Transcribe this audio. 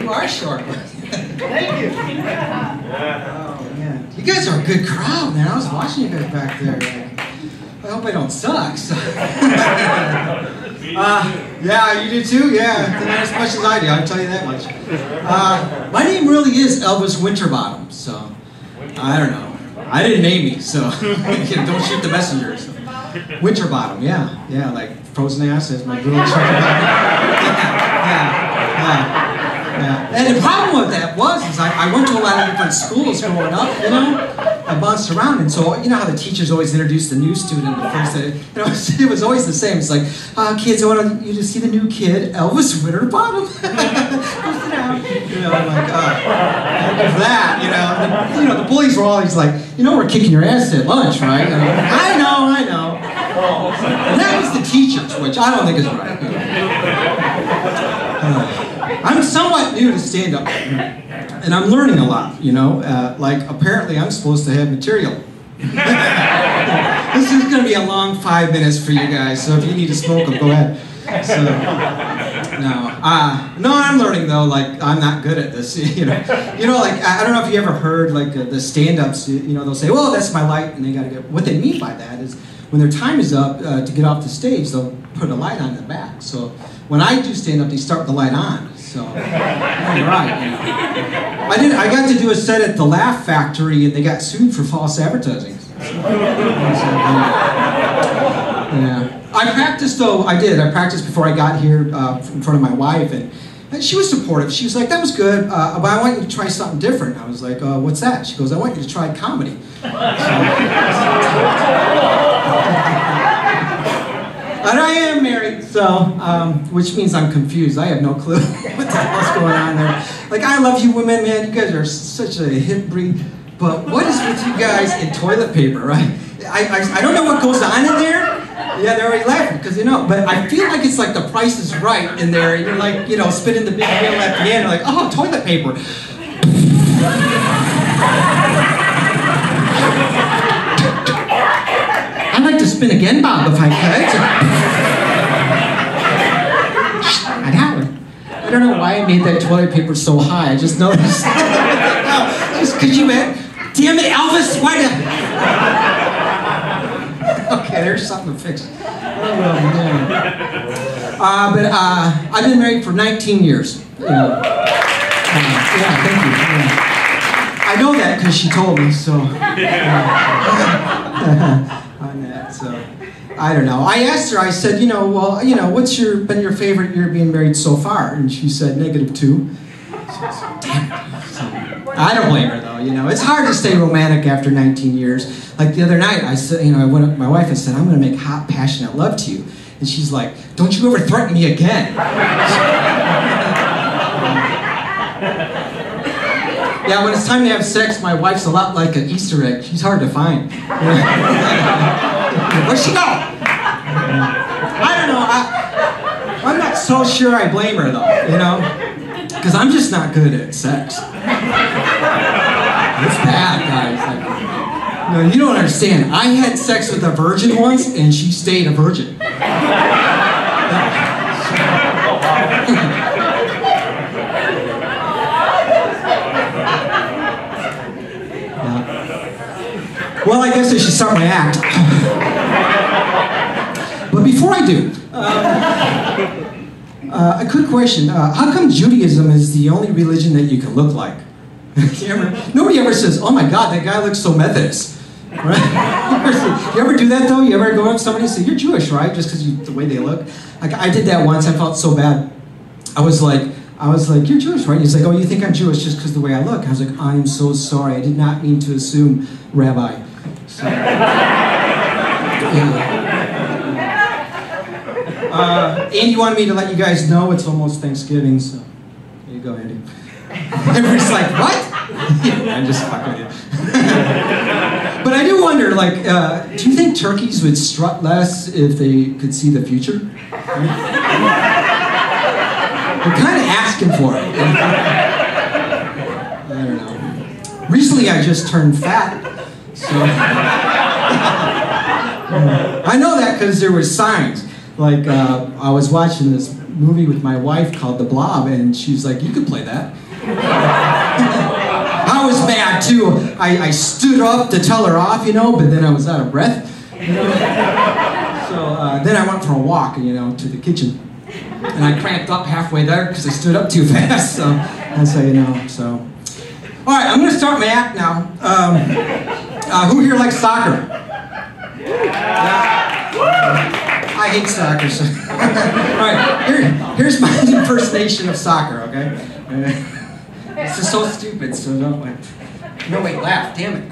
You are short. Thank you. Oh, man. You guys are a good crowd, man. I was watching you guys back there. I hope I don't suck. So. Yeah, you do too? Yeah, not as much as I do, I'll tell you that much. My name really is Elvis Winterbottom, so I don't know. I didn't name me, so don't shoot the messenger. So. Winterbottom, yeah, like frozen ass, as my girl talked about. Yeah. And the problem with that was I went to a lot of different schools growing up, you know. I bounced around, and so you know how the teachers always introduce the new student the first day. You know, it was always the same. It's like, kids, I want you to see the new kid, Elvis Winterbottom. Go sit down. You know, I'm like, there's that. You know, the bullies were always like, you know, we're kicking your ass at lunch, right? And I know. And that was the teachers, which I don't think is right. I'm somewhat new to stand-up, and I'm learning a lot, you know, like apparently I'm supposed to have material. This is going to be a long 5 minutes for you guys, so if you need to smoke them, go ahead. So, no, I'm learning though, like I'm not good at this, you know, like I don't know if you ever heard like the stand-ups, you know, they'll say, well, that's my light, and they got to get, what they mean by that is when their time is up to get off the stage, they'll put a light on in the back. So when I do stand-up, they start the light on. So, you're right. You know. I got to do a set at the Laugh Factory, and they got sued for false advertising. Yeah. I practiced though. I practiced before I got here in front of my wife, and she was supportive. She was like, "That was good, but I want you to try something different." I was like, "What's that?" She goes, "I want you to try comedy." But I am married, so, which means I'm confused. I have no clue what the hell's going on there. Like, I love you women, man. You guys are such a hip breed. But what is with you guys in toilet paper, right? I don't know what goes on in there. Yeah, they're already laughing, because, you know, but I feel like it's like The Price is Right in there. And you're like, you know, spinning the big wheel at the end. You're like, oh, toilet paper. I'd like to spin again, Bob, if I could. I don't know why I made that toilet paper so high. I just noticed. Just because you meant, damn it, Elvis, why the... Okay, there's something to fix. But I've been married for 19 years. Yeah, thank you. Yeah. I know that because she told me, so... on that, so I don't know. I asked her, I said, you know, well, you know, what's been your favorite year being married so far? And she said, -2. So, damn it. So, I don't blame her though, you know. It's hard to stay romantic after 19 years. Like the other night, I said, you know, I went up to my wife and said, I'm going to make hot, passionate love to you. And she's like, don't you ever threaten me again. Yeah, when it's time to have sex, my wife's a lot like an Easter egg. She's hard to find. Where'd she go? I don't know. I'm not so sure I blame her, though, you know? Because I'm just not good at sex. It's bad, guys. Like, no, you don't understand. I had sex with a virgin once, and she stayed a virgin. Well, I guess I should start my act. But before I do, a quick question. How come Judaism is the only religion that you can look like? Nobody ever says, oh my God, that guy looks so Methodist. Right? You ever do that though? You ever go up to somebody and say, you're Jewish, right? Just because the way they look? Like, I did that once. I felt so bad. I was like, you're Jewish, right? He's like, oh, you think I'm Jewish just because of the way I look? I was like, I'm so sorry. I did not mean to assume, Rabbi. So, yeah. Andy wanted me to let you guys know it's almost Thanksgiving, so there you go, Andy. Everybody's like, what? I'm just fucking with you. But I do wonder, like, do you think turkeys would strut less if they could see the future? They're kind of asking for it. I don't know. Recently, I just turned fat, so I know that because there were signs. Like I was watching this movie with my wife called The Blob, and she's like, "You could play that." I was mad too. I stood up to tell her off, you know, but then I was out of breath. You know? So then I went for a walk, you know, to the kitchen, and I cramped up halfway there because I stood up too fast. So that's how you know. So, all right, I'm going to start my act now. Who here likes soccer? I hate soccer. So. All right, here's my impersonation of soccer. Okay, it's just so stupid. So don't wait. No, wait, laugh. Damn it.